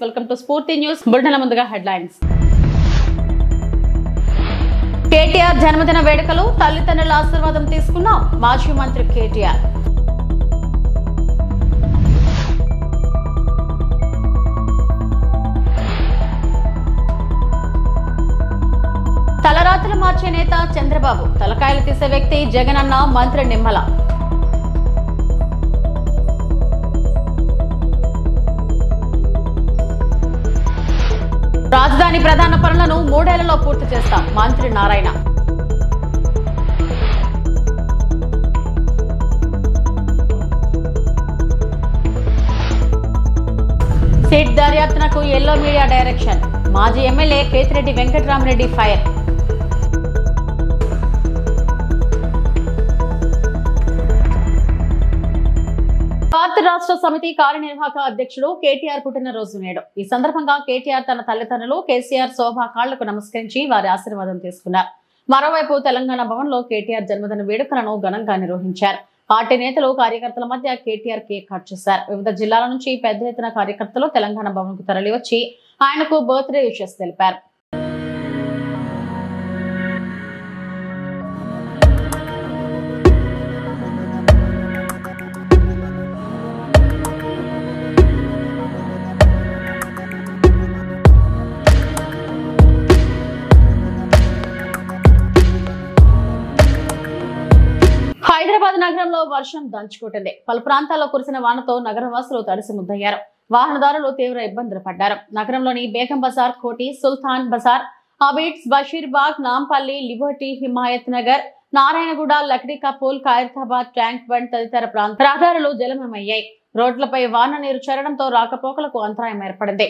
Welcome to స్ఫూర్తి news. బులెటిన్ల ముందుగా headlines. KTR జన్మదిన వేడుకలు, తల్లిదండ్రుల ఆశీర్వాదం తీసుకున్న మాజీ మంత్రి కేటీఆర్. తలరాత్రులు మార్చే నేత చంద్రబాబు, తలకాయలు తీసే వ్యక్తి జగన్ అన్న మంత్రి నిమ్మల. రాజధాని ప్రధాన పనులను 3 ఏళ్లలో పూర్తి చేస్తాం, మంత్రి నారాయణ. సిట్ దర్యాప్తునకు ఎల్లో మీడియా డైరెక్షన్, మాజీ ఎమ్మెల్యే కేతిరెడ్డి వెంకటరామరెడ్డి ఫైర్. భారత రాష్ట్ర సమితి కార్యనిర్వాహక అధ్యక్షుడు కేటీఆర్ పుట్టినరోజు నేడు. ఈ సందర్భంగా కేటీఆర్ తన తల్లిదండ్రులు కేసీఆర్ శోభా కాళ్లకు నమస్కరించి వారి ఆశీర్వాదం తీసుకున్నారు. మరోవైపు తెలంగాణ భవన్లో కేటీఆర్ జన్మదిన వేడుకలను ఘనంగా నిర్వహించారు. పార్టీ నేతలు, కార్యకర్తల మధ్య కేటీఆర్ కేక్ కట్ చేశారు. వివిధ జిల్లాల నుంచి పెద్ద ఎత్తున కార్యకర్తలు తెలంగాణ భవన్ కు తరలివచ్చి ఆయనకు బర్త్డే విషెస్ తెలిపారు. హైదరాబాద్ నగరంలో వర్షం దంచుకొట్టింది. పలు ప్రాంతాల్లో కురిసిన వానతో నగరవాసులు తడిసి ముద్దయ్యారు. వాహనదారులు తీవ్ర ఇబ్బందులు పడ్డారు. నగరంలోని బేగం బజార్, కోటి, సుల్తాన్ బజార్, అబీడ్స్, బషీర్బాగ్, నాంపల్లి, లిబర్టీ, హిమాయత్ నగర్, నారాయణగూడ, లక్డీ కపూల్, ఖైరతాబాద్, ట్యాంక్ బండ్ తదితర ప్రాంత రహదారులు జలమయమయ్యాయి. రోడ్లపై వాన నీరు చేరడంతో రాకపోకలకు అంతరాయం ఏర్పడింది.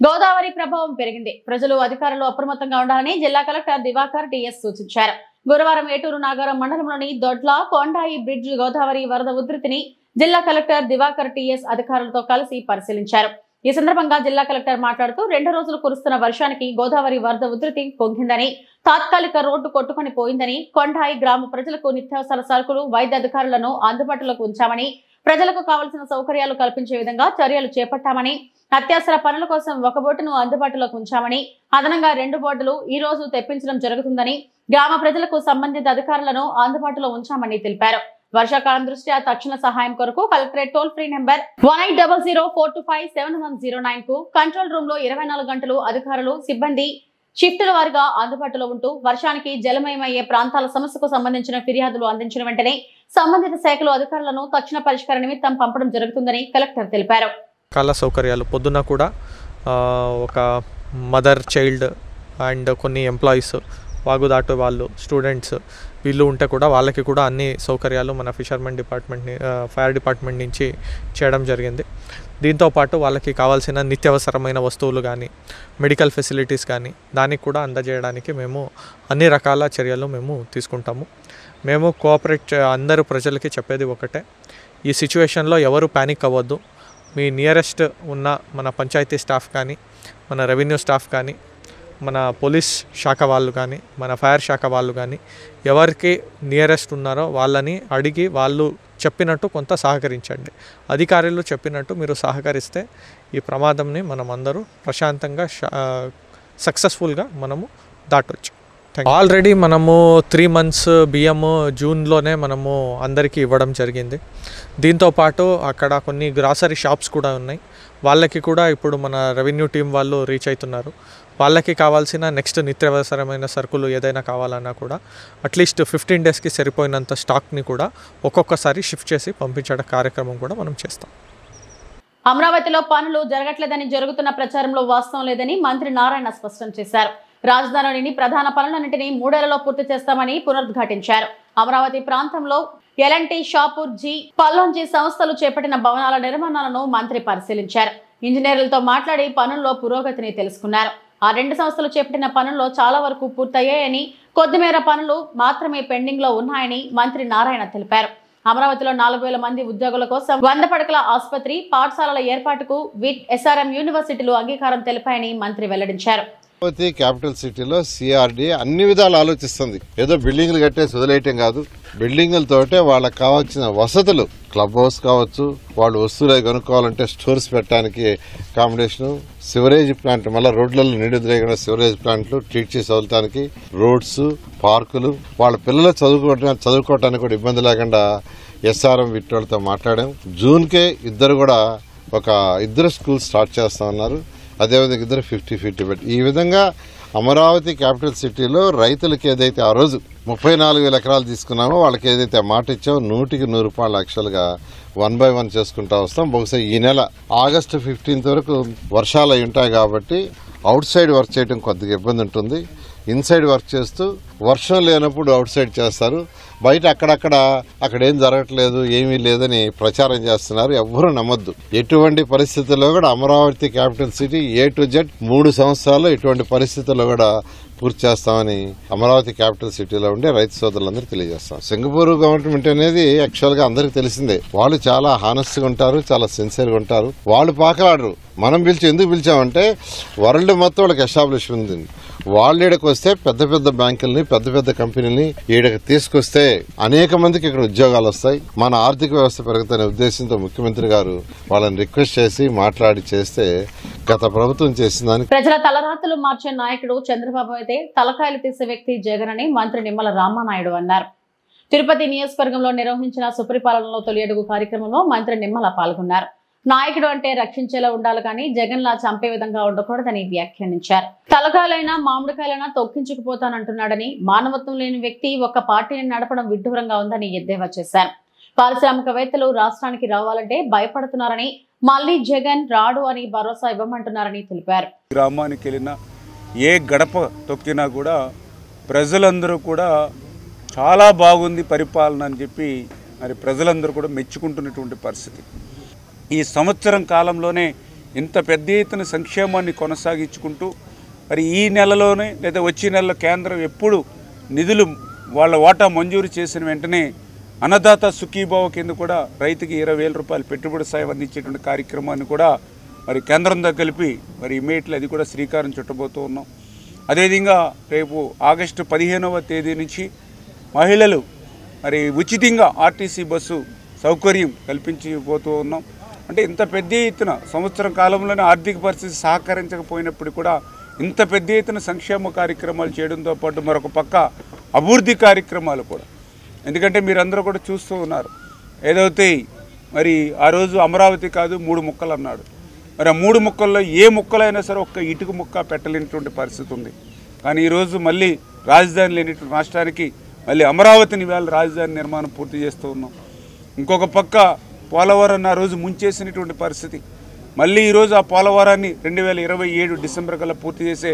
గోదావరి ప్రభావం పెరిగింది. ప్రజలు, అధికారులు అప్రమత్తంగా ఉండాలని జిల్లా కలెక్టర్ దివాకర్ టిఎస్ సూచించారు. గురువారం ఏటూరు నాగారం మండలంలోని దొడ్ల, కొండాయి బ్రిడ్జ్ గోదావరి వరద ఉధృతిని జిల్లా కలెక్టర్ దివాకర్ టిఎస్ అధికారులతో కలిసి పరిశీలించారు. ఈ సందర్భంగా జిల్లా కలెక్టర్ మాట్లాడుతూ 2 రోజులు కురుస్తున్న వర్షానికి గోదావరి వరద ఉధృతి పొంగిందని, తాత్కాలిక రోడ్డు కొట్టుకొని పోయిందని, కొండాయి గ్రామ ప్రజలకు నిత్యావసర సరుకులు, వైద్య అధికారులను అందుబాటులోకి ఉంచామని, ప్రజలకు కావలసిన సౌకర్యాలు కల్పించే విధంగా చర్యలు చేపట్టామని, అత్యవసర పనుల కోసం 1 బోటును అందుబాటులోకి ఉంచామని, అదనంగా 2 బోటులు ఈ రోజు తెప్పించడం జరుగుతుందని, గ్రామ ప్రజలకు సంబంధిత అధికారులను అందుబాటులో ఉంచామని తెలిపారు. వర్షాకాలం దృష్ట్యా తక్షణ సహాయం కొరకు కలెక్టరేట్ టోల్ ఫ్రీ నెంబర్ 180042571009 కు కంట్రోల్ రూమ్ లో 24 గంటలు అధికారులు, సిబ్బంది షిఫ్టుల వారీగా అందుబాటులో ఉంటూ వర్షానికి జలమయమయ్యే ప్రాంతాల సమస్యకు సంబంధించిన ఫిర్యాదులు అందించిన వెంటనే సంబంధిత శాఖలు అధికారులను తక్షణ పరిష్కార నిమిత్తం పంపడం జరుగుతుందని కలెక్టర్ తెలిపారు. చాలా సౌకర్యాలు పొద్దున్న కూడా ఒక మదర్, చైల్డ్ అండ్ కొన్ని ఎంప్లాయీస్, వాగుదాటు వాళ్ళు, స్టూడెంట్స్ వీళ్ళు ఉంటే కూడా వాళ్ళకి కూడా అన్ని సౌకర్యాలు మన ఫిషర్మెన్ డిపార్ట్మెంట్, ఫైర్ డిపార్ట్మెంట్ నుంచి చేయడం జరిగింది. దీంతోపాటు వాళ్ళకి కావాల్సిన నిత్యావసరమైన వస్తువులు కానీ, మెడికల్ ఫెసిలిటీస్ కానీ దానికి కూడా అందజేయడానికి మేము అన్ని రకాల చర్యలు మేము తీసుకుంటాము. మేము కోఆపరేట్ అందరూ ప్రజలకి చెప్పేది ఒకటే, ఈ సిచ్యువేషన్లో ఎవరు ప్యానిక్ అవ్వద్దు. మీ నియరెస్ట్ ఉన్న మన పంచాయతీ స్టాఫ్ కానీ, మన రెవెన్యూ స్టాఫ్ కానీ, మన పోలీస్ శాఖ వాళ్ళు కానీ, మన ఫైర్ శాఖ వాళ్ళు కానీ ఎవరికి నియరెస్ట్ ఉన్నారో వాళ్ళని అడిగి వాళ్ళు చెప్పినట్టు కొంత సహకరించండి. అధికారులు చెప్పినట్టు మీరు సహకరిస్తే ఈ ప్రమాదంని మనం అందరూ ప్రశాంతంగా సక్సెస్ఫుల్గా మనము దాటొచ్చు. ఆల్రెడీ మనము 3 months బియ్యము జూన్లోనే మనము అందరికీ ఇవ్వడం జరిగింది. దీంతోపాటు అక్కడ కొన్ని గ్రాసరీ షాప్స్ కూడా ఉన్నాయి. వాళ్ళకి కూడా ఇప్పుడు మన రెవెన్యూ టీం వాళ్ళు రీచ్ అవుతున్నారు. వాళ్ళకి కావాల్సిన నెక్స్ట్ నిత్యావసరమైన సరుకులు ఏదైనా కావాలన్నా కూడా అట్లీస్ట్ 15 daysకి సరిపోయినంత స్టాక్ని కూడా ఒక్కొక్కసారి షిఫ్ట్ చేసి పంపించడం కార్యక్రమం కూడా మనం చేస్తాం. అమరావతిలో పనులు జరగట్లేదని జరుగుతున్న ప్రచారంలో వాస్తవం లేదని మంత్రి నారాయణ స్పష్టం చేశారు. రాజధానిలోని ప్రధాన పనులన్నింటినీ 3 ఏళ్లలో పూర్తి చేస్తామని పునరుద్ఘాటించారు. అమరావతి ప్రాంతంలో ఎల్ఎన్టీ, షాపూర్, జీ, పల్లోంజీ సంస్థలు చేపట్టిన భవనాల నిర్మాణాలను మంత్రి పరిశీలించారు. ఇంజనీర్లతో మాట్లాడి పనుల్లో పురోగతిని తెలుసుకున్నారు. ఆ 2 సంస్థలు చేపట్టిన పనుల్లో చాలా వరకు పూర్తయ్యాయని, కొద్దిమేర పనులు మాత్రమే పెండింగ్ లో ఉన్నాయని మంత్రి నారాయణ తెలిపారు. అమరావతిలో 4,000 మంది ఉద్యోగుల కోసం 100 పడకల ఆసుపత్రి, పాఠశాలల ఏర్పాటుకు విట్, SRM యూనివర్సిటీలు అంగీకారం తెలిపాయని మంత్రి వెల్లడించారు. అమరావతి క్యాపిటల్ సిటీలో CRD అన్ని విధాలు ఆలోచిస్తుంది. ఏదో బిల్డింగ్లు కట్టేసి వదిలేయటం కాదు. బిల్డింగులతోటే వాళ్ళకి కావాల్సిన వసతులు, క్లబ్ హౌస్ కావచ్చు, వాళ్ళు వస్తువులు కొనుక్కోవాలంటే స్టోర్స్ పెట్టడానికి అకామిడేషన్, సివరేజ్ ప్లాంట్, మళ్ళీ రోడ్లలో నిండుదిరేగిన సివరేజ్ ప్లాంట్లు ట్రీట్ చేసి వదలటానికి రోడ్స్, పార్కులు, వాళ్ళ పిల్లలు చదువుకోవటానికి కూడా ఇబ్బంది లేకుండా SRM విట్ వాళ్ళతో మాట్లాడాం. జూన్కే ఇద్దరు స్కూల్ స్టార్ట్ చేస్తా ఉన్నారు. అదేవిధంగా ఇద్దరు 50-50 బెడ్. ఈ విధంగా అమరావతి క్యాపిటల్ సిటీలో రైతులకి ఏదైతే ఆ రోజు 34,000 ఎకరాలు తీసుకున్నామో వాళ్ళకి ఏదైతే మాట ఇచ్చామో 100% యాక్చువల్గా 1 by 1 చేసుకుంటా వస్తాం. బహుశా ఈ నెల ఆగస్టు 15 వరకు వర్షాలు అయి ఉంటాయి కాబట్టి అవుట్ సైడ్ వర్క్ చేయడం కొద్దిగా ఇబ్బంది ఉంటుంది. ఇన్సైడ్ వర్క్ చేస్తూ వర్షం లేనప్పుడు అవుట్ సైడ్ చేస్తారు. బయట అక్కడ ఏం జరగట్లేదు, ఏమీ లేదని ప్రచారం చేస్తున్నారు. ఎవ్వరూ నమ్మొద్దు. ఎటువంటి పరిస్థితుల్లో కూడా Amaravati capital city A to Z 3 సంవత్సరాల్లో ఎటువంటి పరిస్థితుల్లో కూడా పూర్తి చేస్తామని అమరావతి క్యాపిటల్ సిటీలో ఉండే రైతు సోదరులందరూ తెలియజేస్తాం. సింగపూర్ గవర్నమెంట్ అనేది యాక్చువల్ గా అందరికి తెలిసిందే. వాళ్ళు చాలా హానెస్ట్ గా ఉంటారు, చాలా సిన్సియర్ గా ఉంటారు. వాళ్ళు పాకలాడరు. మనం ఎందుకు పిలిచామంటే వరల్డ్ మొత్తం వాళ్ళకి ఎస్టాబ్లిష్మెంట్ ఉంది. వాళ్ళు ఈడకు వస్తే పెద్ద పెద్ద బ్యాంకుల్ని, పెద్ద పెద్ద కంపెనీలని ఈడకి తీసుకొస్తే అనేక మందికి ఇక్కడ ఉద్యోగాలు వస్తాయి, మన ఆర్థిక వ్యవస్థ పెరుగుతున్న ఉద్దేశంతో ముఖ్యమంత్రి గారు వాళ్ళని రిక్వెస్ట్ చేసి మాట్లాడి చేస్తే గత ప్రభుత్వం చేసిన దానికి ప్రజల తలరాతలు మార్చే నాయకుడు చంద్రబాబు అయితే తలకాయలు తీసే వ్యక్తి జగన్ అని మంత్రి నిమ్మల రామానాయుడు అన్నారు. తిరుపతి నియోజకవర్గంలో నిర్వహించిన సుపరిపాలనలో తొలి అడుగు కార్యక్రమంలో మంత్రి నిమ్మల పాల్గొన్నారు. నాయకుడు అంటే రక్షించేలా ఉండాలి కానీ జగన్లా చంపే విధంగా ఉండకూడదని వ్యాఖ్యానించారు. తలకాయలైనా మామిడికాయలైనా తొక్కించుకుపోతానంటున్నాడని, మానవత్వం లేని వ్యక్తి ఒక్క పార్టీని నడపడం విడ్డూరంగా ఉందని ఎద్దేవా చేశారు. పారిశ్రామికవేత్తలు రాష్ట్రానికి రావాలంటే భయపడుతున్నారని, మళ్లీ జగన్ రాడు అని భరోసా ఇవ్వమంటున్నారని తెలిపారు. గ్రామానికి వెళ్ళినా ఏ గడప తొక్కినా కూడా ప్రజలందరూ కూడా చాలా బాగుంది పరిపాలన అని చెప్పి మరి ప్రజలందరూ కూడా మెచ్చుకుంటున్నటువంటి పరిస్థితి. ఈ సంవత్సరం కాలంలోనే ఇంత పెద్ద ఎత్తున సంక్షేమాన్ని కొనసాగించుకుంటూ మరి ఈ నెలలోనే లేదా వచ్చే నెలలో కేంద్రం ఎప్పుడు నిధులు వాళ్ళ వాటా మంజూరు చేసిన వెంటనే అన్నదాత సుఖీభావ కింద కూడా రైతుకి 20,000 రూపాయలు పెట్టుబడి సాయం అందించేటువంటి కార్యక్రమాన్ని కూడా మరి కేంద్రంతో కలిపి మరి ఇమీడియట్లీ అది కూడా శ్రీకారం చుట్టబోతూ ఉన్నాం. అదేవిధంగా రేపు ఆగస్టు 15వ తేదీ నుంచి మహిళలు మరి ఉచితంగా RTC బస్సు సౌకర్యం కల్పించబోతూ ఉన్నాం. అంటే ఇంత పెద్ద ఎత్తున సంవత్సరం కాలంలోనే ఆర్థిక పరిస్థితి సహకరించకపోయినప్పుడు కూడా ఇంత పెద్ద ఎత్తున సంక్షేమ కార్యక్రమాలు చేయడంతో పాటు మరొక పక్క అభివృద్ధి కార్యక్రమాలు కూడా. ఎందుకంటే మీరందరూ కూడా చూస్తూ ఉన్నారు, ఏదైతే మరి ఆ రోజు అమరావతి కాదు 3 ముక్కలు అన్నాడు. మరి ఆ 3 ముక్కల్లో ఏ ముక్కలైనా సరే ఒక్క ఇటుక ముక్క పెట్టలేనటువంటి పరిస్థితి ఉంది. కానీ ఈరోజు మళ్ళీ రాజధాని లేనిటువంటి రాష్ట్రానికి మళ్ళీ అమరావతిని వేళ రాజధాని నిర్మాణం పూర్తి చేస్తూ ఉన్నాం. ఇంకొక పక్క పోలవరం ఆ రోజు ముంచేసినటువంటి పరిస్థితి. మళ్ళీ ఈరోజు ఆ పోలవరాన్ని 2027 డిసెంబర్ కల్లా పూర్తి చేసే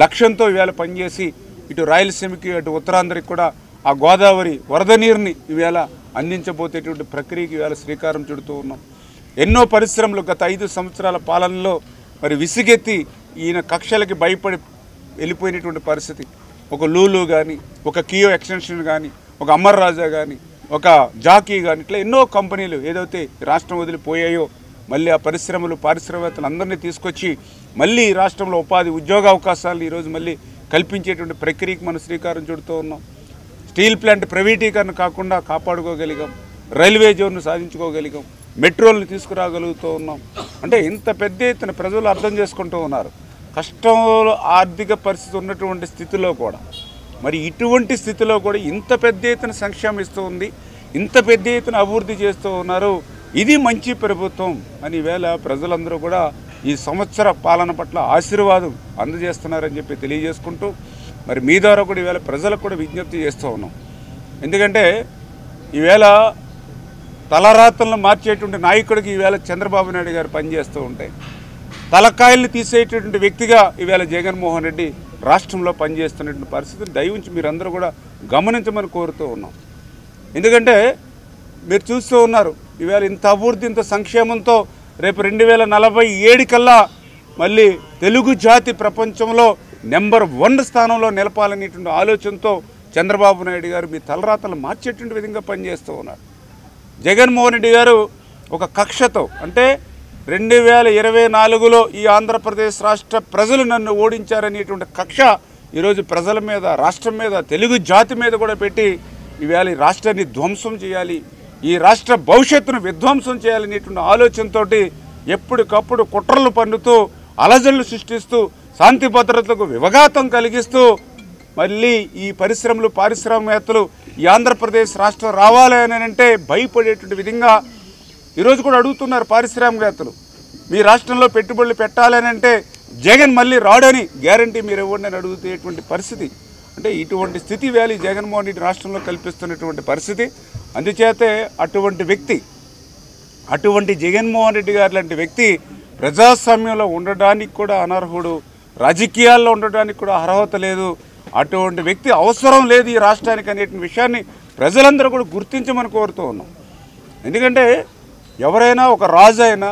లక్ష్యంతో ఈవేళ పనిచేసి ఇటు రాయలసీమకి అటు ఉత్తరాంధ్రకి కూడా ఆ గోదావరి వరద నీరుని ఈవేళ అందించబోతేటువంటి ప్రక్రియకి ఈవేళ శ్రీకారం చుడుతూ ఉన్నాం. ఎన్నో పరిశ్రమలు గత 5 సంవత్సరాల పాలనలో మరి విసిగెత్తి ఈయన కక్షలకి భయపడి వెళ్ళిపోయినటువంటి పరిస్థితి. ఒక లూలు కానీ, ఒక కియో ఎక్స్టెన్షన్ కానీ, ఒక అమర్ రాజా కానీ, ఒక జాకీ కానీ, ఇట్లా ఎన్నో కంపెనీలు ఏదైతే రాష్ట్రం వదిలిపోయాయో మళ్ళీ ఆ పరిశ్రమలు, పారిశ్రామికవేత్తలు అందరినీ తీసుకొచ్చి మళ్ళీ రాష్ట్రంలో ఉపాధి ఉద్యోగ అవకాశాలు ఈరోజు మళ్ళీ కల్పించేటువంటి ప్రక్రియకి మనం శ్రీకారం చుడుతూ ఉన్నాం. స్టీల్ ప్లాంట్ ప్రైవేటీకరణ కాకుండా కాపాడుకోగలిగాం, రైల్వే జోన్ను సాధించుకోగలిగాం, మెట్రోలను తీసుకురాగలుగుతూ ఉన్నాం. అంటే ఇంత పెద్ద ఎత్తున ప్రజలు అర్థం చేసుకుంటూ ఉన్నారు. కష్టంలో ఆర్థిక పరిస్థితి ఉన్నటువంటి స్థితిలో కూడా మరి ఇటువంటి స్థితిలో కూడా ఇంత పెద్ద ఎత్తున సంక్షేమం ఇస్తూ ఉంది, ఇంత పెద్ద ఎత్తున అభివృద్ధి చేస్తూ ఉన్నారు. ఇది మంచి ప్రభుత్వం అని వేళ ప్రజలందరూ కూడా ఈ సంవత్సర పాలన పట్ల ఆశీర్వాదం అందజేస్తున్నారని చెప్పి తెలియజేసుకుంటూ మరి మీ ద్వారా కూడా ఈవేళ ప్రజలకు కూడా విజ్ఞప్తి చేస్తూ ఉన్నాం. ఎందుకంటే ఈవేళ తలరాతలను మార్చేటువంటి నాయకుడికి ఈవేళ చంద్రబాబు నాయుడు గారు పనిచేస్తూ ఉంటాయి. తలకాయల్ని తీసేటటువంటి వ్యక్తిగా ఈవేళ జగన్మోహన్ రెడ్డి రాష్ట్రంలో పనిచేస్తున్నటువంటి పరిస్థితిని దయవుంచి మీరందరూ కూడా గమనించమని కోరుతూ ఉన్నాం. ఎందుకంటే మీరు చూస్తూ ఉన్నారు ఈవేళ ఇంత అభివృద్ధి, ఇంత సంక్షేమంతో రేపు 2047 కల్లా మళ్ళీ తెలుగు జాతి ప్రపంచంలో నెంబర్ 1 స్థానంలో నిలపాలనేటువంటి ఆలోచనతో చంద్రబాబు నాయుడు గారు మీ తలరాతలు మార్చేటువంటి విధంగా పనిచేస్తూ ఉన్నారు. జగన్మోహన్ రెడ్డి గారు ఒక కక్షతో, అంటే 2024లో ఈ ఆంధ్రప్రదేశ్ రాష్ట్ర ప్రజలు నన్ను ఓడించారనేటువంటి కక్ష ఈరోజు ప్రజల మీద, రాష్ట్రం మీద, తెలుగు జాతి మీద కూడా పెట్టి ఇవాళ ఈ రాష్ట్రాన్ని ధ్వంసం చేయాలి, ఈ రాష్ట్ర భవిష్యత్తును విధ్వంసం చేయాలనేటువంటి ఆలోచనతో ఎప్పటికప్పుడు కుట్రలు పన్నుతూ, అలజడులు సృష్టిస్తూ, శాంతి భద్రతలకు వివఘాతం కలిగిస్తూ మళ్ళీ ఈ పరిశ్రమలు, పారిశ్రామికవేత్తలు ఈ ఆంధ్రప్రదేశ్ రాష్ట్రం రావాలని అంటే భయపడేటువంటి విధంగా ఈరోజు కూడా అడుగుతున్నారు పారిశ్రామికవేత్తలు. మీ రాష్ట్రంలో పెట్టుబడులు పెట్టాలని అంటే జగన్ మళ్ళీ రాడని గ్యారంటీ మీరు ఇవ్వండి అని అడుగుతేటువంటి పరిస్థితి. అంటే ఇటువంటి స్థితి వేళ జగన్మోహన్ రెడ్డి రాష్ట్రంలో కల్పిస్తున్నటువంటి పరిస్థితి. అందుచేతే అటువంటి జగన్మోహన్ రెడ్డి గారు లాంటి వ్యక్తి ప్రజాస్వామ్యంలో ఉండడానికి కూడా అనర్హుడు, రాజకీయాల్లో ఉండడానికి కూడా అర్హత లేదు. అటువంటి వ్యక్తి అవసరం లేదు ఈ రాష్ట్రానికి అనేటువంటి విషయాన్ని ప్రజలందరూ కూడా గుర్తించమని కోరుతూ ఉన్నాం. ఎందుకంటే ఎవరైనా, ఒక రాజు అయినా,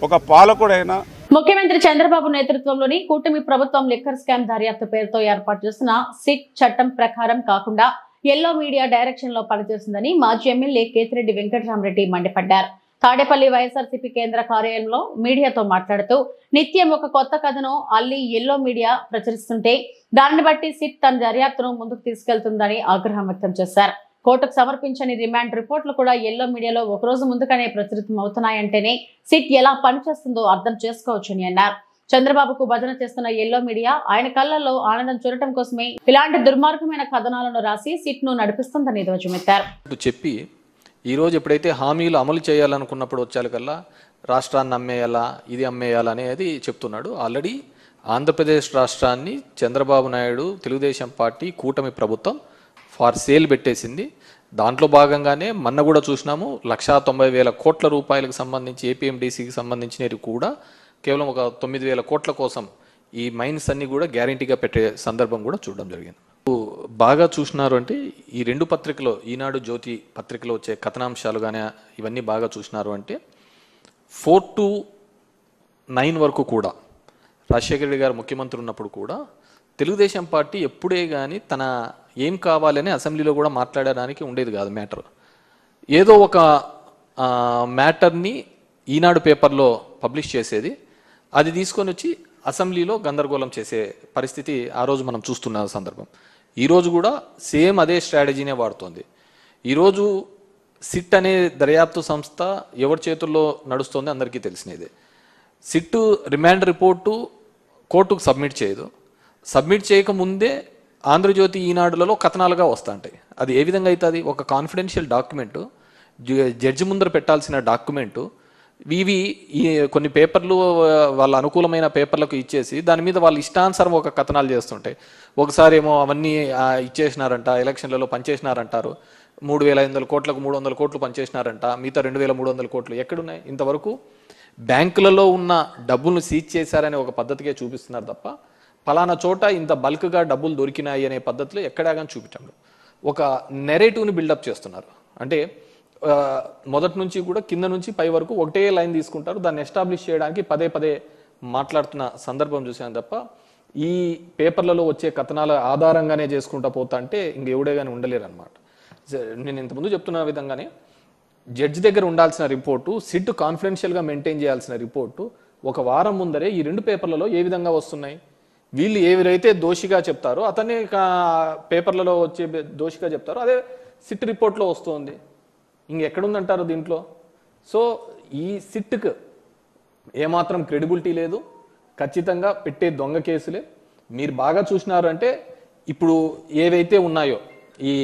ఒక పాలకుడైనా, ముఖ్యమంత్రి చంద్రబాబు నేతృత్వంలోని కూటమి ప్రభుత్వం లిక్కర్ స్కామ్ దర్యాప్తు పేరుతో ఏర్పాటు చేసిన సిట్ చట్టం ప్రకారం కాకుండా ఎల్లో మీడియా డైరెక్షన్ లో పనిచేస్తుందని మాజీ ఎమ్మెల్యే కేతిరెడ్డి వెంకటరామరెడ్డి మండిపడ్డారు. తాడేపల్లి వైఎస్ఆర్సీపీ కేంద్ర కార్యాలయంలో మీడియాతో మాట్లాడుతూ నిత్యం ఒక కొత్త కథను అల్లి ఎల్లో మీడియా ప్రచురిస్తుంటే దానిని బట్టి సిట్ తన దర్యాప్తును ముందుకు తీసుకెళ్తుందని ఆగ్రహం వ్యక్తం చేశారు. కోర్టుకు సమర్పించని రిమాండ్ రిపోర్టులు కూడా ఎల్లో మీడియాలో ఒకరోజు ముందుగానే ప్రచురితం అవుతున్నాయంటేనే సిట్ ఎలా పనిచేస్తుందో అర్థం చేసుకోవచ్చని అన్నారు. చంద్రబాబుకు భజన చేస్తున్న ఎల్లో మీడియా ఆయన కళ్ళల్లో ఆనందం చూడటం కోసమే ఇలాంటి దుర్మార్గమైన కథనాలను రాసి సిట్ ను నడిపిస్తుందని ధ్వజమెత్తారు. చెప్పి ఈరోజు ఎప్పుడైతే హామీలు అమలు చేయాలనుకున్నప్పుడు వచ్చేకల్లా రాష్ట్రాన్ని అమ్మేయాలా, ఇది అమ్మేయాలా అనేది చెప్తున్నాడు. ఆల్రెడీ ఆంధ్రప్రదేశ్ రాష్ట్రాన్ని చంద్రబాబు నాయుడు, తెలుగుదేశం పార్టీ, కూటమి ప్రభుత్వం ఫార్ సేల్ పెట్టేసింది. దాంట్లో భాగంగానే మొన్న కూడా చూసినాము 1,90,000 కోట్ల రూపాయలకు సంబంధించి ఏపీఎండీసీకి సంబంధించినవి కూడా కేవలం ఒక 9,000 కోట్ల కోసం ఈ మైన్స్ అన్ని కూడా గ్యారంటీగా పెట్టే సందర్భం కూడా చూడడం జరిగింది. బాగా చూసినారు అంటే ఈ రెండు పత్రికలో, ఈనాడు, జ్యోతి పత్రికలో వచ్చే కథనాంశాలు కానీ ఇవన్నీ బాగా చూసినారు అంటే 4 to 9 వరకు కూడా రాజశేఖర రెడ్డి గారు ముఖ్యమంత్రి ఉన్నప్పుడు కూడా తెలుగుదేశం పార్టీ ఎప్పుడే కానీ తన ఏం కావాలని అసెంబ్లీలో కూడా మాట్లాడడానికి ఉండేది కాదు మ్యాటర్. ఏదో ఒక మ్యాటర్ని ఈనాడు పేపర్లో పబ్లిష్ చేసేది, అది తీసుకొని వచ్చి అసెంబ్లీలో గందరగోళం చేసే పరిస్థితి ఆ రోజు మనం చూస్తున్న సందర్భం. ఈరోజు కూడా సేమ్ అదే స్ట్రాటజీనే వాడుతోంది. ఈరోజు సిట్ అనే దర్యాప్తు సంస్థ ఎవరి చేతుల్లో నడుస్తోంది అందరికీ తెలిసినదే. సిట్ రిమాండ్ రిపోర్టు కోర్టుకు సబ్మిట్ చేయదు. సబ్మిట్ చేయకముందే ఆంధ్రజ్యోతి, ఈనాడులలో కథనాలుగా వస్తుంటాయి. అది ఏ విధంగా అవుతుంది? ఒక కాన్ఫిడెన్షియల్ డాక్యుమెంటు, జడ్జి ముందర పెట్టాల్సిన డాక్యుమెంటు, ఇవి కొన్ని పేపర్లు వాళ్ళ అనుకూలమైన పేపర్లకు ఇచ్చేసి దాని మీద వాళ్ళు ఇష్టానుసారం ఒక కథనాలు చేస్తుంటాయి. ఒకసారి ఏమో అవన్నీ ఇచ్చేసినారంట, ఎలక్షన్లలో పనిచేసినారంటారు, 3,500 కోట్లకు 300 కోట్లు పనిచేసినారంట, మిగతా 2,300 కోట్లు ఎక్కడున్నాయి? ఇంతవరకు బ్యాంకులలో ఉన్న డబ్బులను సీజ్ చేశారనే ఒక పద్ధతికే చూపిస్తున్నారు తప్ప ఫలానా చోట ఇంత బల్క్గా డబ్బులు దొరికినాయి అనే పద్ధతిలో ఎక్కడా కానీ చూపించండి. ఒక నెరేటివ్ని బిల్డప్ చేస్తున్నారు. అంటే మొదటి నుంచి కూడా కింద నుంచి పై వరకు ఒకటే లైన్ తీసుకుంటారు. దాన్ని ఎస్టాబ్లిష్ చేయడానికి పదే పదే మాట్లాడుతున్న సందర్భం చూసాను తప్ప ఈ పేపర్లలో వచ్చే కథనాల ఆధారంగానే చేసుకుంటా పోతా అంటే ఇంకెవడే కానీ ఉండలేరు అనమాట. నేను ఇంతకుముందు చెప్తున్న విధంగానే జడ్జి దగ్గర ఉండాల్సిన రిపోర్టు, సిట్ కాన్ఫిడెన్షియల్గా మెయింటైన్ చేయాల్సిన రిపోర్టు ఒక వారం ముందరే ఈ రెండు పేపర్లలో ఏ విధంగా వస్తున్నాయి? వీళ్ళు ఎవరైతే దోషిగా చెప్తారో అతన్ని పేపర్లలో వచ్చే దోషిగా చెప్తారో అదే సిట్ రిపోర్ట్లో వస్తుంది. ఇంకెక్కడుందంటారు దీంట్లో? సో ఈ సిట్కి ఏమాత్రం క్రెడిబిలిటీ లేదు. ఖచ్చితంగా పెట్టే దొంగ కేసులే. మీరు బాగా చూసినారు అంటే ఇప్పుడు ఏవైతే ఉన్నాయో ఈ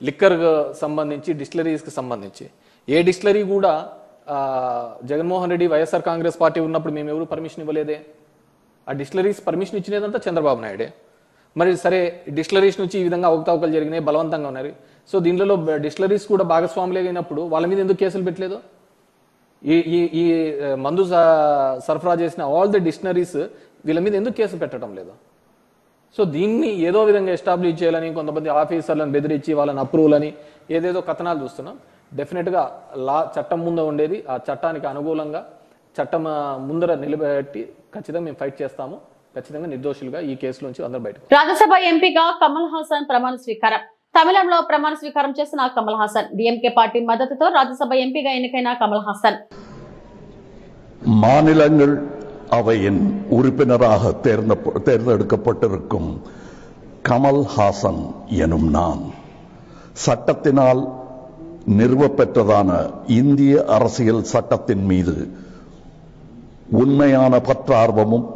లిక్కర్ సంబంధించి, డిస్టిలరీస్కి సంబంధించి ఏ డిస్టిలరీ కూడా జగన్మోహన్ రెడ్డి, వైఎస్ఆర్ కాంగ్రెస్ పార్టీ ఉన్నప్పుడు మేము ఎవరు పర్మిషన్ ఇవ్వలేదే. ఆ డిస్టిలరీస్ పర్మిషన్ ఇచ్చినదంతా చంద్రబాబు నాయుడే. మరి సరే, డిస్టిలరీస్ నుంచి ఈ విధంగా అవకతవకలు జరిగినాయి, బలవంతంగా ఉన్నారు. సో దీనిలో డిస్టిలరీస్ కూడా భాగస్వాములే అయినప్పుడు వాళ్ళ మీద ఎందుకు కేసులు పెట్టలేదు? ఈ మందు సరఫరా చేసిన ఆల్ ది డిస్టిలరీస్ వీళ్ళ మీద ఎందుకు కేసులు పెట్టడం లేదు? సో దీన్ని ఏదో విధంగా ఎస్టాబ్లిష్ చేయాలని కొంతమంది ఆఫీసర్లను బెదిరించి వాళ్ళని అప్రూవల్ అని ఏదేదో కథనాలు చూస్తున్నాం. డెఫినెట్గా చట్టం ముందు ఉండేది, ఆ చట్టానికి అనుకూలంగా చట్టం ముందర నిలబెట్టి ఖచ్చితంగా మేము ఫైట్ చేస్తాము. ఖచ్చితంగా నిర్దోషులుగా ఈ కేసు నుంచి అందరూ బయటకు. రాజ్యసభ ఎంపీగా కమల్ హాసన్ ప్రమాణ స్వీకారం. తమిళంలో ప్రమాణ స్వీకారం చేసిన కమల్ హాసన్. డిఎంకే పార్టీ మద్దతుతో రాజ్యసభ ఎంపీగా ఎన్నికైన కమల్ హాసన్. மாநிலங்கள் அவையின் உறுப்பினராக தேர்ந்தெடுக்கப்பட்டிருக்கும் கமல் ஹாசன் எனும் நான் சட்டத்தினால் நிறுவப்பெற்றதான இந்திய அரசியல் சட்டத்தின் மீது உண்மையான பற்றார்வமும்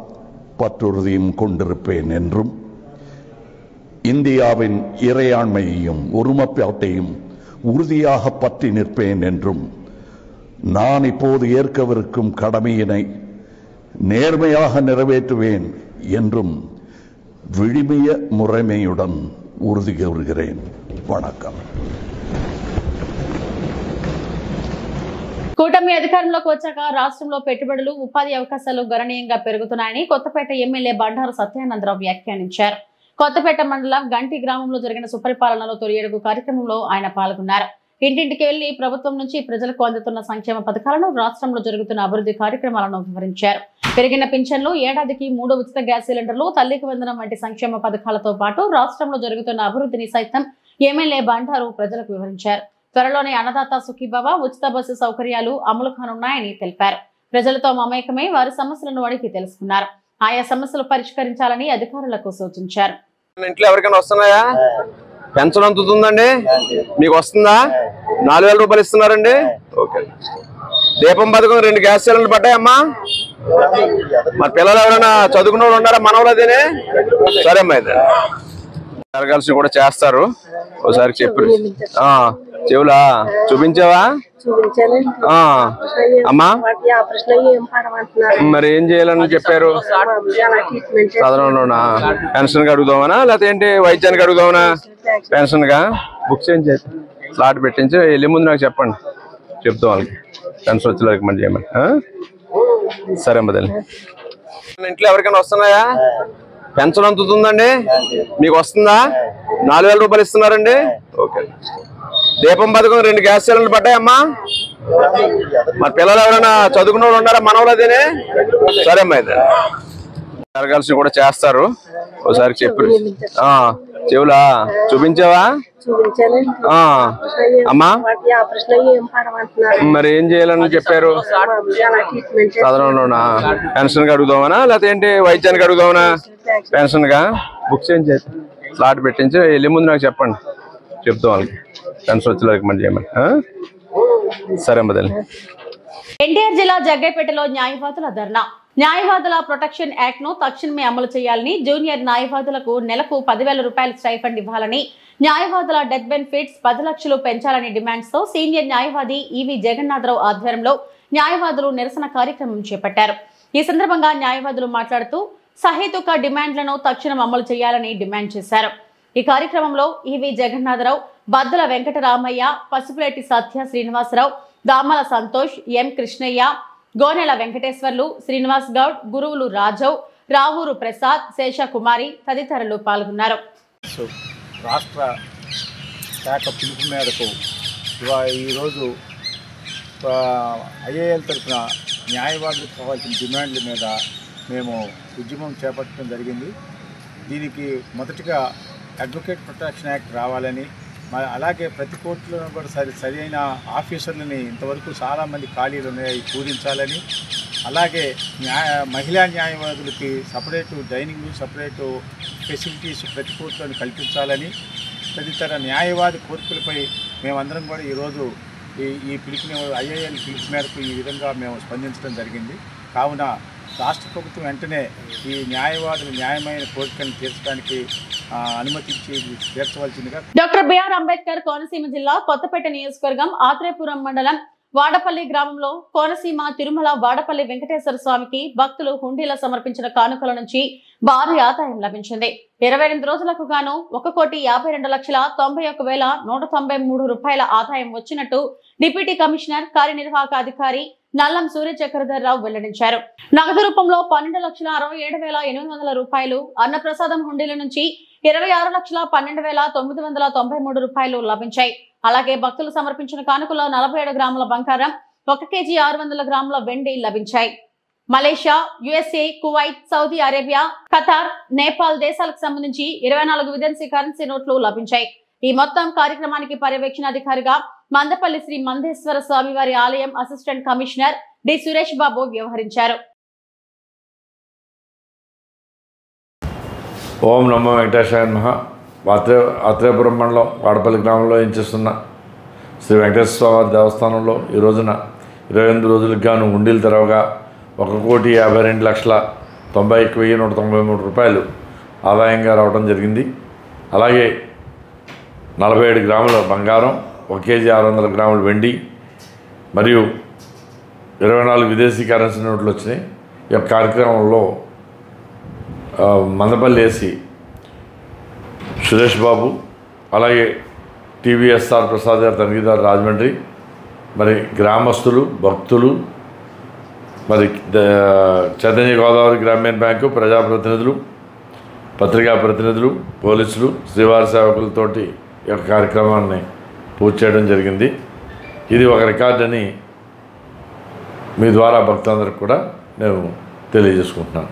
பற்றுறுதியும் கொண்டிருப்பேன் என்றும் இந்தியாவின் இறையாண்மையையும் ஒருமைப்பாட்டையும் உறுதியாக பற்றி நிற்பேன் என்றும் நான் இப்போது ஏற்கவிருக்கும் கடமையினை நேர்மையாக நிறைவேற்றுவேன் என்றும் விழிமிய முறைமையுடன் உறுதி கூறுகிறேன். வணக்கம். కూటమి అధికారంలోకి వచ్చాక రాష్ట్రంలో పెట్టుబడులు ఉపాధి అవకాశాలు గణనీయంగా పెరుగుతున్నాయని కొత్తపేట ఎమ్మెల్యే బండారు సత్యానందరావు వ్యాఖ్యానించారు. కొత్తపేట మండలం గంటి గ్రామంలో జరిగిన సుపరిపాలనలో తొలి అడుగు కార్యక్రమంలో ఆయన పాల్గొన్నారు. ఇంటింటికి వెళ్లి ప్రభుత్వం నుంచి ప్రజలకు అందుతున్న సంక్షేమ పథకాలను, రాష్ట్రంలో జరుగుతున్న అభివృద్ధి కార్యక్రమాలను వివరించారు. పెరిగిన పింఛన్లు, ఏడాదికి 3 ఉచిత గ్యాస్ సిలిండర్లు, తల్లికి వందనం వంటి సంక్షేమ పథకాలతో పాటు రాష్ట్రంలో జరుగుతున్న అభివృద్ధిని సైతం ఎమ్మెల్యే బండారు ప్రజలకు వివరించారు. త్వరలోనే అన్నదాత సుఖీభవ, ఉచిత బస్సు సౌకర్యాలు అమలు కానున్నాయని తెలిపారు. ప్రజలతో మమేకమై వారి సమస్యలను అడిగి తెలుసుకున్నారు. ఆయా సమస్యలు పరిష్కరించాలని అధికారులకు సూచించారు. ఇంట్లో ఎవరికైనా వస్తున్నాయా? పెన్షన్ అందుతుందండి? మీకు వస్తుందా? 4000 రూపాయలు ఇస్తున్నారండి. ఓకే. దీపం పథకం 2 గ్యాస్ సిలిండర్లు పడ్డాయమ్మా. మరి పిల్లలు ఎవరైనా చదువుకున్న వాళ్ళు ఉన్నారా? మనవలు అదేనే? సరే అమ్మా, అయితే జరగాల్సి కూడా చేస్తారు. ఒకసారి చెప్పు. చెవులా చూపించావా? అమ్మా మరి ఏం చేయాలని చెప్పారు? సాధారణలోనా? పెన్షన్ కి అడుగుదామనా లేకపోతే ఏంటి వైద్యానికి అడుగుదామనా? పెన్షన్ గా బుక్స్ ఏం చేసి స్లాట్ పెట్టించి వెళ్ళే ముందు నాకు చెప్పండి, చెప్తాం వాళ్ళకి పెన్షన్ వచ్చి రికమెండ్ చేయమని. సరే అమ్మ తల్లి. ఇంట్లో ఎవరికైనా వస్తున్నాయా? పెన్షన్ అందుతుందండి? మీకు వస్తుందా? 4000 రూపాయలు ఇస్తున్నారండి. ఓకే. దీపం పథకం 2 గ్యాస్ సిలిండర్లు పడ్డాయమ్మా. మరి పిల్లలు ఎవరైనా చదువుకున్న వాళ్ళు ఉన్నారా? మనవలు అదేనే? సరే అమ్మా, అయితే జరగాల్సి కూడా చేస్తారు. ఒకసారి చెప్పు. చెవులా చూపించావా? అమ్మా మరి ఏం చేయాలని చెప్పారు? సాధారణలోనా? పెన్షన్ కి అడుగుదామనా లేకపోతే ఏంటి వైద్యానికి అడుగుదామనా? పెన్షన్ గా బుక్స్ ఏం చేసి స్లాట్ పెట్టించి వెళ్ళే ముందు నాకు చెప్పండి, చెప్తాం వాళ్ళకి పెన్షన్ వచ్చి రికమెండ్ చేయమని. సరే అమ్మ తల్లి. ఎన్టీఆర్ జిల్లా జగ్గైపేటలో న్యాయవాదుల ధర్నా. న్యాయవాదుల ప్రొటెక్షన్ యాక్ట్ ను తక్షణమే అమలు చేయాలని, జూనియర్ న్యాయవాదులకు నెలకు 10,000 రూపాయల స్టైఫండ్ ఇవ్వాలని, న్యాయవాదుల డెత్ బెనిఫిట్స్ 10 లక్షలు పెంచాలని డిమాండ్స్ తో సీనియర్ న్యాయవాది ఈవి జగన్నాథరావు ఆధ్వర్యంలో న్యాయవాదులు నిరసన కార్యక్రమం చేపట్టారు. ఈ సందర్భంగా న్యాయవాదులు మాట్లాడుతూ సహేతుక డిమాండ్లను తక్షణం అమలు చేయాలని డిమాండ్ చేశారు. ఈ కార్యక్రమంలో ఈవి జగన్నాథరావు, బద్దల వెంకటరామయ్య, పసుపులేటి సత్య శ్రీనివాసరావు, దామల సంతోష్, ఎం కృష్ణయ్య, గోనెల వెంకటేశ్వర్లు, శ్రీనివాస్ గౌడ్, గురువులు రాజవ్, రావూరు ప్రసాద్, శేషకుమారి తదితరులు పాల్గొన్నారు. రాష్ట్ర శాఖ పిలుపు మేరకు ఈరోజు ఐఏఎల్ తరఫున న్యాయవాదులకు కావాల్సిన డిమాండ్ల మీద మేము ఉద్యమం చేపట్టడం జరిగింది. దీనికి మొదటిగా అడ్వకేట్ ప్రొటెక్షన్ యాక్ట్ రావాలని, అలాగే ప్రతి కోర్టులో కూడా సరైన ఆఫీసర్లని ఇంతవరకు చాలామంది ఖాళీలు ఉన్నాయి, పూరించాలని, అలాగే మహిళా న్యాయవాదులకి సపరేటు డైనింగ్, సపరేటు ఫెసిలిటీస్ ప్రతి కోర్టులను కల్పించాలని, తదితర న్యాయవాది కోరికలపై మేమందరం కూడా ఈరోజు ఈ పిలుపుని ఐఏఎల్ పిలుపు మేరకు ఈ విధంగా మేము స్పందించడం జరిగింది. కావున రాష్ట్ర ప్రభుత్వం వెంటనే ఈ న్యాయవాదులు న్యాయమైన కోరికలను తీర్చడానికి అనుమతించి తీర్చవలసిందిగా. డాక్టర్ బిఆర్ అంబేద్కర్ కోనసీమ జిల్లా కొత్తపేట నియోజకవర్గం ఆత్రేయపురం మండలం వాడపల్లి గ్రామంలో కోనసీమ తిరుమల వాడపల్లి వెంకటేశ్వర స్వామికి భక్తులు హుండీలో సమర్పించిన కానుకల నుంచి భారీ ఆదాయం లభించింది. 28 రోజులకు గాను 1,52,91,193 రూపాయల ఆదాయం వచ్చినట్టు డిప్యూటీ కమిషనర్ కార్యనిర్వాహక అధికారి నల్లం సూర్యచక్రధర్రావు వెల్లడించారు. నగదు రూపంలో 12,67,800 రూపాయలు, అన్నప్రసాదం హుండీల నుంచి 26,12,993 రూపాయలు లభించాయి. అలాగే భక్తులు సమర్పించిన కానుకలో 47 గ్రాముల బంగారం, 1 కేజీ 600 గ్రాముల వెండి లభించాయి. Malaysia, USA, Kuwait, Saudi Arabia, Qatar, Nepal దేశాలకు సంబంధించి 24 విదేశీ కరెన్సీ నోట్లు లభించాయి. ఈ మొత్తం కార్యక్రమానికి పర్యవేక్షణ అధికారిగా మందపల్లి శ్రీ మందేశ్వర స్వామివారి ఆలయం assistant commissioner D Suresh Babu వ్యవహరించారు. ఓం నమో వెంకటేశాయ నమః. ఆత్రేయపురం మండలం వాడపల్లి గ్రామంలో ఏం చేస్తున్న శ్రీ వెంకటేశ్వర స్వామి దేవస్థానంలో ఈ రోజున 28 రోజులకు గాను ఉండీలు తెరవగా 1,52,90,193 రూపాయలు ఆదాయంగా రావడం జరిగింది. అలాగే 47 గ్రాముల బంగారం, 1 కేజీ 600 గ్రాముల వెండి మరియు 24 విదేశీ కరెన్సీ నోట్లు వచ్చినాయి. ఈ యొక్క కార్యక్రమంలో మందపల్లి ఏసీ సురేష్ బాబు, అలాగే టీవీఎస్ఆర్ ప్రసాద్ గారు తనిఖీదారు రాజమండ్రి, మరి గ్రామస్తులు, భక్తులు, మరి చైతన్య గోదావరి గ్రామీణ బ్యాంకు ప్రజాప్రతినిధులు, పత్రికా ప్రతినిధులు, పోలీసులు, శ్రీవారి సేవకులతోటి ఈ యొక్క కార్యక్రమాన్ని పూర్తి చేయడం జరిగింది. ఇది ఒక రికార్డ్ అని మీ ద్వారా భక్తులందరికీ కూడా నేను తెలియజేసుకుంటున్నాను.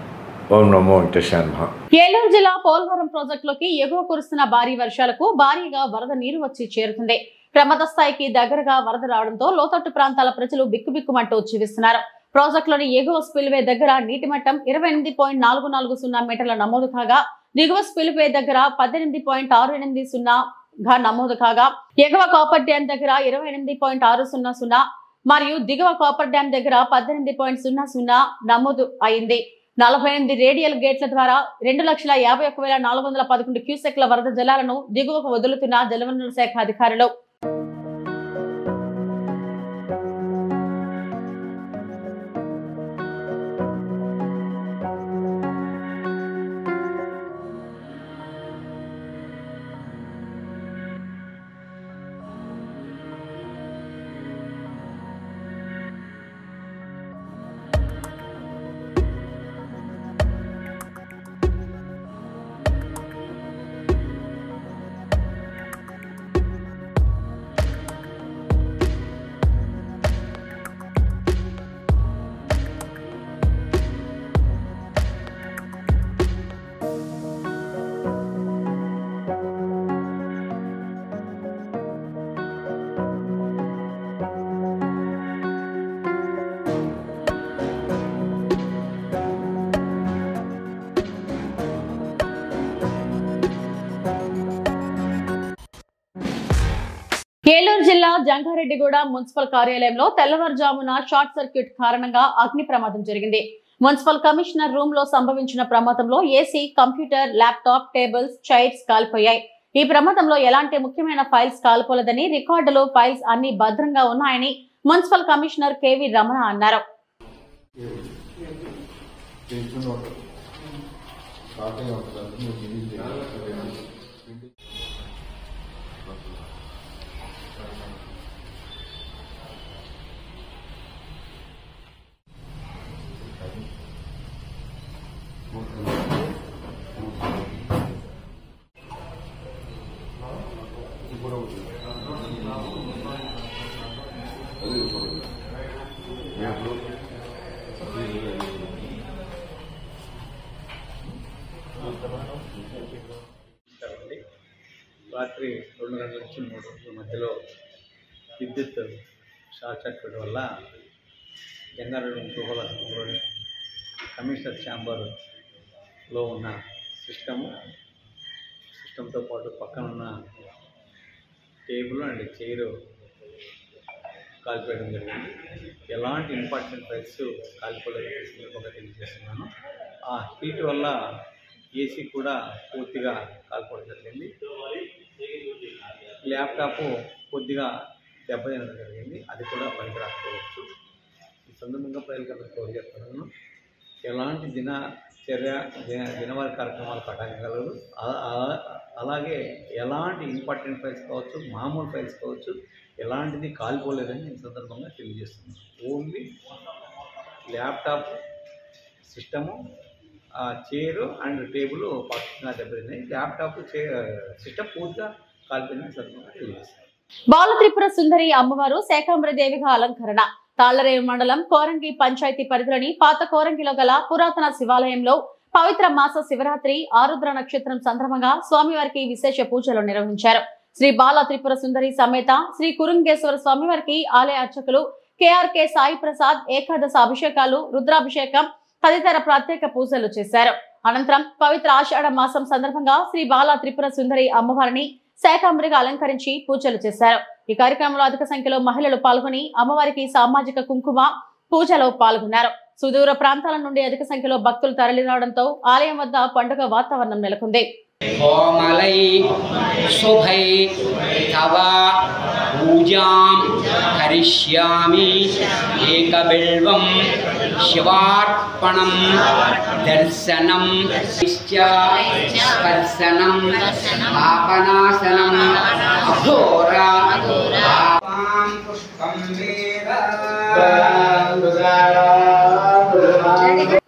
ఓం నమో వెంకటేశాయ నమః. ఏలూరు జిల్లా పోలవరం ప్రాజెక్టులోకి ఎగువ కురుస్తున్న భారీ వర్షాలకు భారీగా వరద నీరు వచ్చి చేరుతుంది. ప్రమాద స్థాయికి దగ్గరగా వరద రావడంతో లోతట్టు ప్రాంతాల ప్రజలు బిక్కుబిక్కుమంటూ జీవిస్తున్నారు. ప్రాజెక్టులోని ఎగువ స్పిల్వే దగ్గర నీటి మట్టం 28.440 మీటర్ల నమోదు కాగా, దిగువ స్పిల్వే దగ్గర 18.680 నమోదు కాగా, ఎగువ కాపర్ డ్యాం దగ్గర 28.600 మరియు దిగువ కాపర్ డ్యాం దగ్గర 18.00 నమోదు అయింది. 48 రేడియల్ గేట్ల ద్వారా 2,51,411 క్యూసెక్ల వరద జలాలను దిగువకు వదులుతున్న జలవనరుల శాఖ అధికారులు. ఏలూరు జిల్లా జంగారెడ్డిగూడ మున్సిపల్ కార్యాలయంలో తెల్లవారుజామున షార్ట్ సర్క్యూట్ కారణంగా అగ్ని ప్రమాదం జరిగింది. మున్సిపల్ కమిషనర్ రూమ్ లో సంభవించిన ప్రమాదంలో AC, computer, laptop, tables, chairs కాలిపోయాయి. ఈ ప్రమాదంలో ఎలాంటి ముఖ్యమైన ఫైల్స్ కాలిపోలేదని, రికార్డులు, ఫైల్స్ అన్ని భద్రంగా ఉన్నాయని మున్సిపల్ కమిషనర్ కేవీ రమణ అన్నారు. రాత్రి 2 గంటల నుంచి 3 గంటల మధ్యలో విద్యుత్ షార్ట్ సర్క్యూట్ వల్ల జంగారెడ్డి కమిషనర్ ఛాంబర్లో ఉన్న సిస్టంతో పాటు పక్కన ఉన్న టేబుల్ అండ్ చైరు కాలిపోయడం జరిగింది. ఎలాంటి ఇంపార్టెంట్ ఫైల్స్ కాలిపోలేదని తెలియజేస్తున్నాను. ఆ హీట్ వల్ల ఏసీ కూడా పూర్తిగా కాలిపోవడం జరిగింది. ల్యాప్టాప్ కొద్దిగా దెబ్బతినడం జరిగింది, అది కూడా పనికి రాకపోవచ్చు. ఈ సందర్భంగా ప్రజలకు కోరుతున్నాను, ఎలాంటి దినవారి కార్యక్రమాలు పఠానికలరు, అలాగే ఎలాంటి ఇంపార్టెంట్ ఫైల్స్ కావచ్చు, మామూలు ఫైల్స్ కావచ్చు, ఎలాంటిది కాలిపోలేదని ఈ సందర్భంగా తెలియజేస్తున్నాను. Only laptop, system, chair and table పక్కన దెబ్బతిన్నాయి. ల్యాప్టాప్, సిస్టమ్ పూర్తిగా కాలిపోయిందని సందర్భంగా తెలియజేస్తున్నాను. బాలత్రిపుర సుందరి అమ్మవారు శాకంబరదేవిగా అలంకరణ. తాళ్లరేవు మండలం కోరంగి పంచాయతీ పరిధిలోని పాత కోరంగిలో గల పురాతన శివాలయంలో పవిత్ర మాస శివరాత్రి ఆరుద్ర నక్షత్రం సందర్భంగా స్వామివారికి విశేష పూజలు నిర్వహించారు. శ్రీ బాల త్రిపుర సుందరి సమేత శ్రీ కురుంగేశ్వర స్వామి వారికి ఆలయ అర్చకులు కేఆర్కే సాయి ప్రసాద్ ఏకాదశ అభిషేకాలు, రుద్రాభిషేకం తదితర ప్రత్యేక పూజలు చేశారు. అనంతరం పవిత్ర ఆషాఢ మాసం సందర్భంగా శ్రీ బాల త్రిపుర సుందరి అమ్మవారిని శాకాంబరిగా అలంకరించి పూజలు చేశారు. ఈ కార్యక్రమంలో అధిక సంఖ్యలో మహిళలు పాల్గొని అమ్మవారికి సామాజిక కుంకుమ పూజలో పాల్గొన్నారు. సుదూర ప్రాంతాల నుండి అధిక సంఖ్యలో భక్తులు తరలిరావడంతో ఆలయం వద్ద పండుగ వాతావరణం నెలకొంది. కోమలై శుభై తవ పూజాం కరిష్యామి ఏకబిల్వం శివార్పణం దర్శనం స్పర్శనం ఆపనాసనం అఘోరా పుష్పం వేద.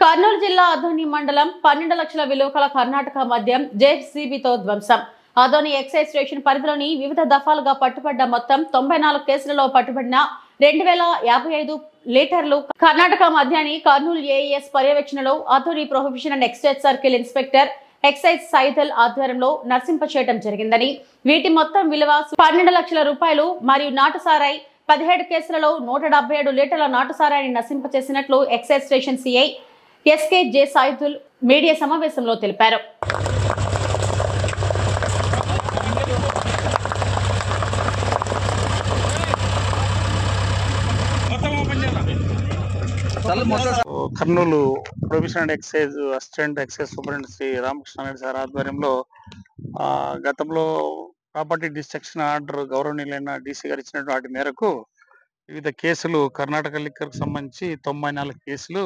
కర్నూలు జిల్లా అదోని మండలం 12 లక్షల విలువ కల కర్ణాటక మద్యం జేసీబీతో ధ్వంసం. అదోని ఎక్సైజ్ స్టేషన్ పరిధిలోని వివిధ దఫాలుగా పట్టుబడ్డ మొత్తం 94 కేసులలో పట్టుబడిన 2055 లీటర్లు కర్ణాటక మద్యాన్ని కర్నూలు ఏఎస్ పర్యవేక్షణలో Adoni prohibition and excise circle inspector excise సైదల్ ఆధ్వర్యంలో నర్సింపచేయడం జరిగిందని, వీటి మొత్తం విలువ 12 లక్షల రూపాయలు మరియు నాటుసారాయి 17 కేసులలో 177 లీటర్ల నాటుసారాయిని నశింపచేసినట్లు excise station CI SK J Saidul media సమావేశంలో తెలిపారు. Kurnool prohibition and excise assistant excise superintendent Shri Ramakrishna Reddy sir ఆధ్వర్యంలో గతంలో ప్రాపర్టీ డిస్ట్రక్షన్ ఆర్డర్ గౌరవనీయులైన డీసీ గారు ఇచ్చినటువంటి వాటి మేరకు వివిధ కేసులు కర్ణాటక లిక్కర్కి సంబంధించి 94 కేసులు,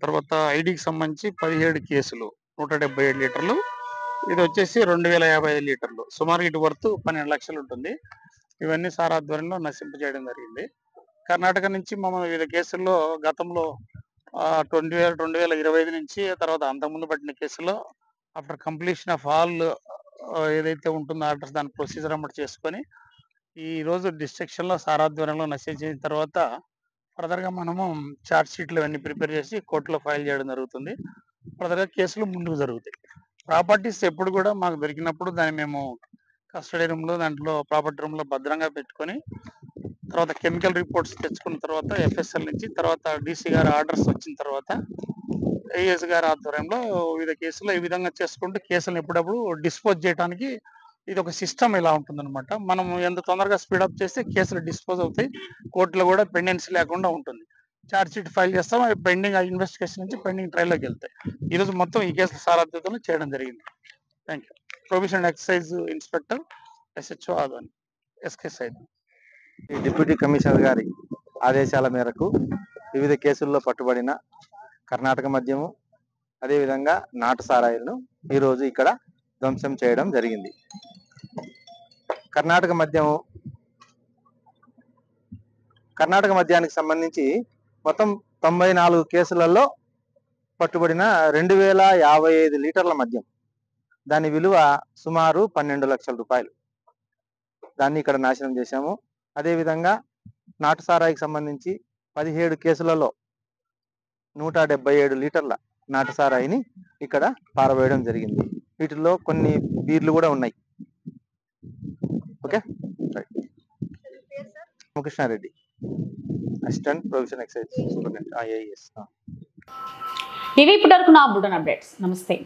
తర్వాత ఐడికి సంబంధించి 17 కేసులు 177 లీటర్లు, ఇది వచ్చేసి 2055 లీటర్లు, సుమారు ఇటు వర్త్ 12 లక్షలు ఉంటుంది. ఇవన్నీ సార్ ఆధ్వర్యంలో నశింపజేయడం జరిగింది. కర్ణాటక నుంచి మమ్మల్ని వివిధ కేసుల్లో గతంలో 2025 నుంచి, తర్వాత అంతకుముందు పట్టిన కేసులో ఆఫ్టర్ కంప్లీషన్ ఆఫ్ ఆల్ ఏదైతే ఉంటుందో ఆర్డర్స్ దాని ప్రొసీజర్ అమలు చేసుకొని ఈ రోజు డిస్ట్రక్షన్ లో సారాధ్వర్యంలో నశించిన తర్వాత ఫర్దర్ గా మనము చార్జ్ షీట్లు అన్ని ప్రిపేర్ చేసి కోర్టులో ఫైల్ చేయడం జరుగుతుంది. ఫర్దర్ గా కేసులు ముందుకు జరుగుతాయి. ప్రాపర్టీస్ ఎప్పుడు కూడా మాకు దొరికినప్పుడు దాన్ని మేము కస్టడీ రూమ్ లో దాంట్లో ప్రాపర్టీ రూమ్ లో భద్రంగా పెట్టుకొని తర్వాత కెమికల్ రిపోర్ట్స్ తెచ్చుకున్న తర్వాత ఎఫ్ఎస్ఎల్ నుంచి తర్వాత డీసీ గారి ఆర్డర్స్ వచ్చిన తర్వాత ఏఎస్ గారి ఆధ్వర్యంలో వివిధ కేసులు ఈ విధంగా చేసుకుంటూ కేసులను ఎప్పుడప్పుడు డిస్పోజ్ చేయడానికి ఇది ఒక సిస్టమ్ ఇలా ఉంటుందన్నమాట. మనం ఎంత తొందరగా స్పీడప్ చేస్తే కేసులు డిస్పోజ్ అవుతాయి, కోర్టులో కూడా పెండెన్సీ లేకుండా ఉంటుంది. ఛార్జ్ షీట్ ఫైల్ చేస్తాం, అవి పెండింగ్ ఇన్వెస్టిగేషన్ నుంచి పెండింగ్ ట్రయల్లోకి వెళ్తాయి. ఈరోజు మొత్తం ఈ కేసులు సారథ్యంలో చేయడం జరిగింది. Thank you. Prohibition excise inspector SHO Adoni SK Syed. Deputy commissioner గారి ఆదేశాల మేరకు వివిధ కేసుల్లో పట్టుబడిన కర్ణాటక మద్యము అదేవిధంగా నాటు సారాయిలను ఈరోజు ఇక్కడ ధ్వంసం చేయడం జరిగింది. కర్ణాటక మద్యానికి సంబంధించి మొత్తం 94 కేసులలో పట్టుబడిన 2055 లీటర్ల మద్యం, దాని విలువ సుమారు 12 లక్షల రూపాయలు, దాన్ని ఇక్కడ నాశనం చేశాము. అదేవిధంగా నాటు సారాయికి సంబంధించి 17 కేసులలో 177 లీటర్ల నాటు సారాయిని ఇక్కడ పారవేయడం జరిగింది. వీటిల్లో కొన్ని బీర్లు కూడా ఉన్నాయి. Okay, right. Ramakrishna Reddy, assistant prohibition excise superintendent, IAS. ఇవి ఇప్పటివరకు నా బులెటిన్ అప్డేట్స్. నమస్తే.